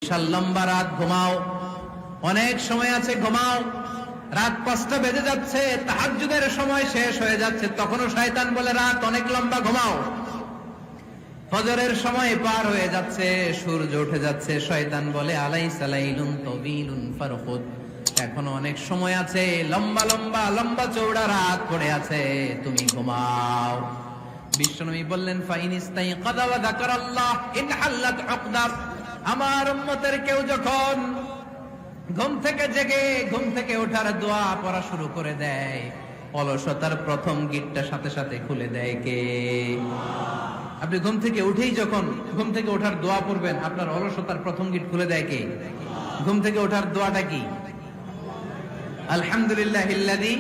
বিশাল লম্বা রাত, ঘুমাও, অনেক সময় আছে, ঘুমাও। রাত 5টা বেজে যাচ্ছে, তাহাজ্জুদের সময় শেষ হয়ে যাচ্ছে, তখনও শয়তান বলে রাত অনেক লম্বা, ঘুমাও। ফজরের সময় পার হয়ে যাচ্ছে, সূর্য উঠে যাচ্ছে, শয়তান বলে আলাইসা লাইলুন তাওয়িলুন ফারকুদ, এখনো অনেক সময় আছে, লম্বা লম্বা লম্বা চওড়া রাত পড়ে আছে, তুমি ঘুমাও। বিশ্বনবী বললেন ফাইন ইস্তাইকাযা ওয়া যাকারাল্লাহ ইনহাল্লাত উকদা, আমার উম্মতের কেউ যখন ঘুম থেকে জেগে ঘুম থেকে ওঠার দোয়া পড়া শুরু করে দেয়, অলসতার প্রথম গিটটা সাথে সাথে খুলে দেয় কে? আপনি ঘুম থেকে উঠেই যখন ঘুম থেকে ওঠার দোয়া পড়বেন, আপনার অলসতার প্রথম গিট খুলে দেয় কে? ঘুম থেকে ওঠার দোয়াটা কি? আলহামদুলিল্লাহিল্লাযী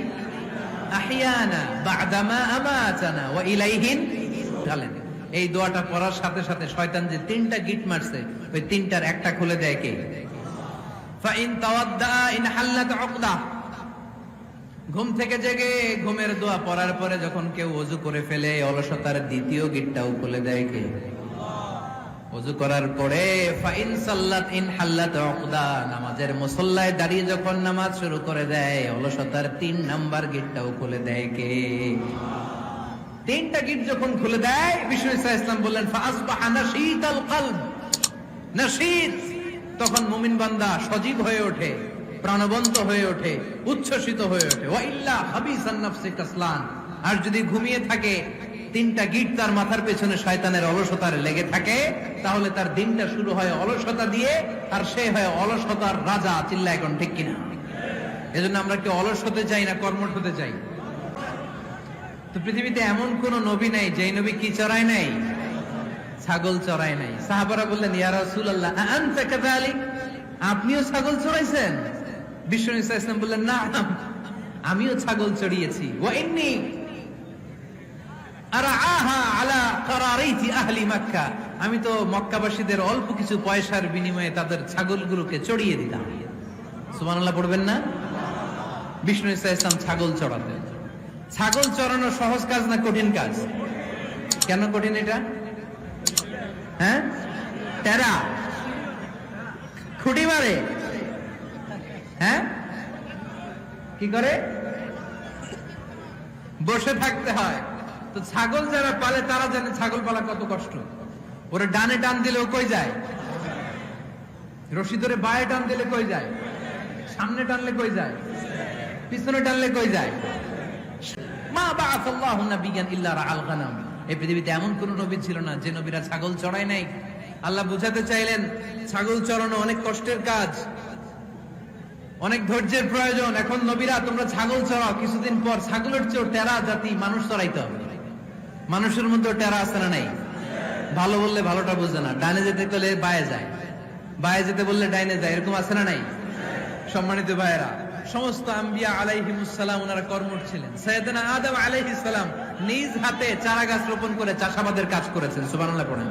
আহইয়ানা বা'দা মা আমাতানা ওয়া ইলাইহিন নাশুর। এই দোয়াটা পড়ার সাথে সাথে শয়তান যে 3টা গিট মারছে, ওই 3টার একটা খুলে দেয় কে? ফাইন তাওয়াদ্দা ইনহাল্লাত উকদা, ঘুম থেকে জেগে ঘুমের দোয়া পড়ার পরে যখন কেউ ওযু করে ফেলে, অলসতার দ্বিতীয় গিটটাও খুলে দেয় কে? ওযু করার পরে ফাইন সাল্লাত ইনহাল্লাত উকদা, নামাজের মুসল্লায় দাঁড়িয়ে যখন নামাজ শুরু করে দেয়, অলসতার 3 নাম্বার গিটটাও খুলে দেয় কে? 3টা গিট যখন খুলে দেয়, বিষ্ণু ইসা ইসলাম বললেন ফাআসবাহা নাশীতাল কলব, নাশীত, তখন মুমিন বান্দা সজীব হয়ে ওঠে, প্রাণবন্ত হয়ে ওঠে, উচ্ছ্বসিত হয়ে ওঠে। ওয়া ইল্লা হাবিসান নাফসি কাসলান, আর যদি ঘুমিয়ে থাকে, 3টা গিট তার মাথার পেছনে শয়তানের অলসতার লেগে থাকে, তাহলে তার দিনটা শুরু হয় অলসতা দিয়ে, আর সে হয় অলসতার রাজা। চিল্লা এখন ঠিক কিনা? এজন্য আমরা কি অলস হতে চাই না কর্মঠ হতে চাই? তো পৃথিবীতে এমন কোন নবী নাই যেই নবী কি চড়ায় নাই? ছাগল চড়ায় নাই। সাহাবারা বললেন ইয়া রাসূলুল্লাহ আনতা কাযালিক, আপনিও ছাগল চড়াইছেন? বিষ্ণু ইসা ইসলাম বললেন না, আমিও ছাগল চড়িয়েছি। ওয়া ইন্নী আরআহা আলা কারারিতি আহলি মক্কা, আমি তো মক্কাবাসীদের অল্প কিছু পয়সার বিনিময়ে তাদের ছাগলগুলোকে চড়িয়ে দিতাম। সুবহানাল্লাহ পড়বেন না? বিষ্ণু ইসা ইসলাম ছাগল চড়াতেন। ছাগল চড়ানো সহজ কাজ না কঠিন কাজ? কেন কঠিন এটা? হ্যাঁ, টেরা, খুঁটি মারে, হ্যাঁ, কি করে? বসে থাকতে হয়। তো ছাগল যারা পালে তারা জানে ছাগল পালা কত কষ্ট। ওরা ডানে টান দিলেও কই যায়? রশি ধরে বায়ে টান দিলে কই যায়? সামনে টানলে কই যায়? পিছনে টানলে কই যায়? মা বাআসাল্লাহু নাবিয়ান ইল্লা রাআল গানাম, এই পৃথিবীতে এমন কোন নবী ছিল না যে নবীরা ছাগল চড়ায় নাই। আল্লাহ বুঝাতে চাইলেন ছাগল চড়ানো অনেক কষ্টের কাজ, অনেক ধৈর্যের প্রয়োজন। এখন নবীরা তোমরা ছাগল চড়াও, কিছুদিন পর ছাগলের চেয়েও টেরা জাতি মানুষ চড়াইতে হবে। মানুষের মধ্যে টেরা আছে না নাই? ভালো বললে ভালোটা বোঝে না, ডানে যেতে গেলে বায়ে যায়, বায়ে যেতে বললে ডাইনে যায়, এরকম আছে না নাই? সম্মানিত ভাইয়েরা, সমস্ত আম্বিয়া আলাইহিমুস সালাম ওনারা কর্মঠ ছিলেন। সাইয়েদনা আদম আলাইহিস সালাম নিজ হাতে চারা গাছ রোপণ করে চাষাবাদের কাজ করেছেন। সুবহানাল্লাহ পড়েন।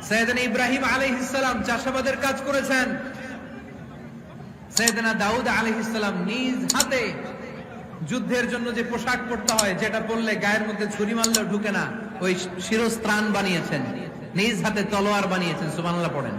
সাইয়েদনা ইব্রাহিম আলাইহিস সালাম চাষাবাদের কাজ করেছেন। সাইয়েদনা দাউদ আলাইহিস সালাম নিজ হাতে যুদ্ধের জন্য যে পোশাক পরতে হয়, যেটা পরলে গায়ের মধ্যে ছুরি মারলেও ঢুকে না, ওই শিরস্ত্রাণ বানিয়েছেন, নিজ হাতে তলোয়ার বানিয়েছেন। সুবহানাল্লাহ পড়েন।